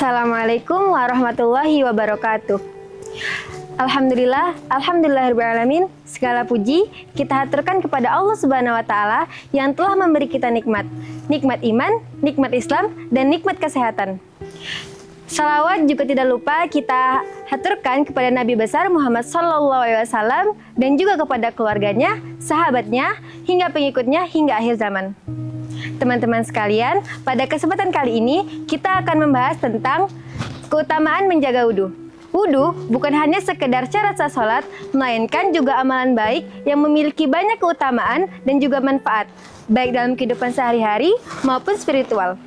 Assalamualaikum warahmatullahi wabarakatuh. Alhamdulillahirrahmanirrahim. Segala puji kita haturkan kepada Allah Subhanahu wa Ta'ala yang telah memberi kita nikmat iman, nikmat Islam, dan nikmat kesehatan. Salawat juga tidak lupa kita haturkan kepada Nabi besar Muhammad SAW dan juga kepada keluarganya, sahabatnya, hingga pengikutnya hingga akhir zaman. Teman-teman sekalian, pada kesempatan kali ini kita akan membahas tentang keutamaan menjaga wudhu. Wudhu bukan hanya sekedar cara sah sholat, melainkan juga amalan baik yang memiliki banyak keutamaan dan juga manfaat, baik dalam kehidupan sehari-hari maupun spiritual.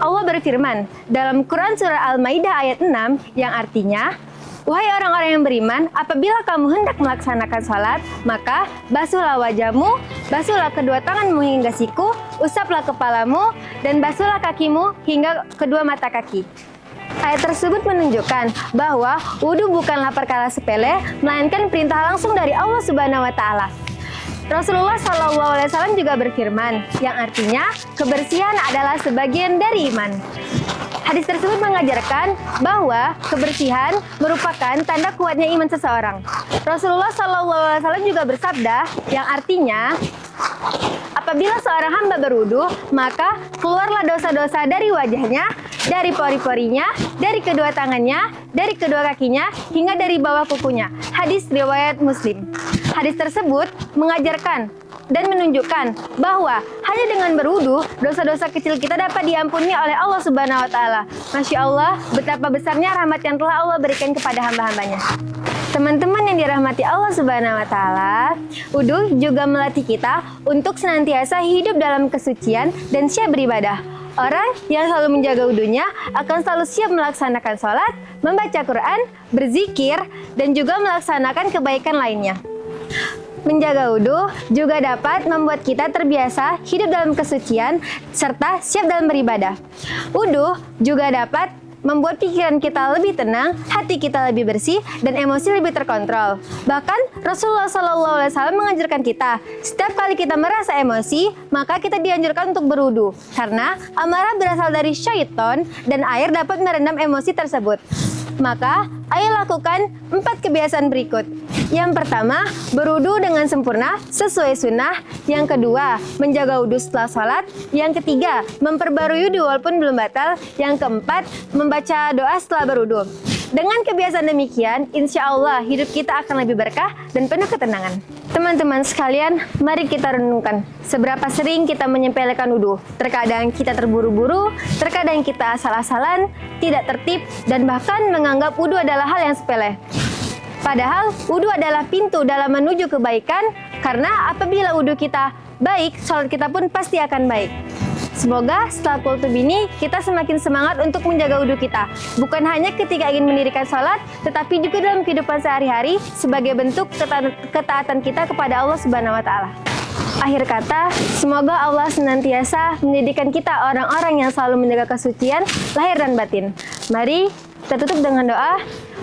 Allah berfirman dalam Quran Surah Al-Maidah ayat 6 yang artinya, "Wahai orang-orang yang beriman, apabila kamu hendak melaksanakan sholat, maka basuhlah wajahmu, basuhlah kedua tanganmu hingga siku, usaplah kepalamu, dan basuhlah kakimu hingga kedua mata kaki." Ayat tersebut menunjukkan bahwa wudhu bukanlah perkara sepele, melainkan perintah langsung dari Allah Subhanahu wa Ta'ala. Rasulullah SAW juga berfirman, yang artinya kebersihan adalah sebagian dari iman. Hadis tersebut mengajarkan bahwa kebersihan merupakan tanda kuatnya iman seseorang. Rasulullah SAW juga bersabda, yang artinya, apabila seorang hamba berwudu, maka keluarlah dosa-dosa dari wajahnya, dari pori-porinya, dari kedua tangannya, dari kedua kakinya, hingga dari bawah kukunya. Hadis riwayat Muslim. Hadis tersebut mengajarkan dan menunjukkan bahwa hanya dengan berwudu, dosa-dosa kecil kita dapat diampuni oleh Allah Subhanahu wa Ta'ala. Masya Allah, betapa besarnya rahmat yang telah Allah berikan kepada hamba-hambanya. Teman-teman yang dirahmati Allah Subhanahu wa Ta'ala, wudhu juga melatih kita untuk senantiasa hidup dalam kesucian dan siap beribadah. Orang yang selalu menjaga wudhunya akan selalu siap melaksanakan sholat, membaca Quran, berzikir, dan juga melaksanakan kebaikan lainnya. Menjaga wudhu juga dapat membuat kita terbiasa hidup dalam kesucian serta siap dalam beribadah. Wudhu juga dapat membuat pikiran kita lebih tenang, hati kita lebih bersih, dan emosi lebih terkontrol. Bahkan Rasulullah SAW mengajarkan kita, setiap kali kita merasa emosi, maka kita dianjurkan untuk berwudu. Karena amarah berasal dari syaitan dan air dapat merendam emosi tersebut. Maka, ayo lakukan 4 kebiasaan berikut. Yang pertama, berwudu dengan sempurna sesuai sunnah. Yang kedua, menjaga wudhu setelah sholat. Yang ketiga, memperbarui wudhu walaupun belum batal. Yang keempat, membaca doa setelah berwudu. Dengan kebiasaan demikian, insya Allah hidup kita akan lebih berkah dan penuh ketenangan. Teman-teman sekalian, mari kita renungkan seberapa sering kita menyepelekan wudhu. Terkadang kita terburu-buru, terkadang kita asal-asalan, tidak tertib, dan bahkan menganggap wudhu adalah hal yang sepele. Padahal wudhu adalah pintu dalam menuju kebaikan, karena apabila wudhu kita baik, sholat kita pun pasti akan baik. Semoga setelah kultum ini kita semakin semangat untuk menjaga wudhu kita. Bukan hanya ketika ingin mendirikan sholat, tetapi juga dalam kehidupan sehari-hari sebagai bentuk ketaatan kita kepada Allah Subhanahu wa Ta'ala. Akhir kata, semoga Allah senantiasa menjadikan kita orang-orang yang selalu menjaga kesucian lahir dan batin. Mari kita tutup dengan doa.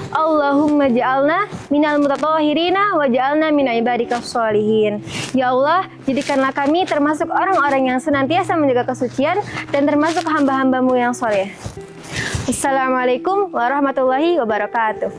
Allahumma ja'alna minal mutatahhirina wa ja'alna min ibadikas sholihin. Ya Allah, jadikanlah kami termasuk orang-orang yang senantiasa menjaga kesucian dan termasuk hamba-hambamu yang soleh. Assalamualaikum warahmatullahi wabarakatuh.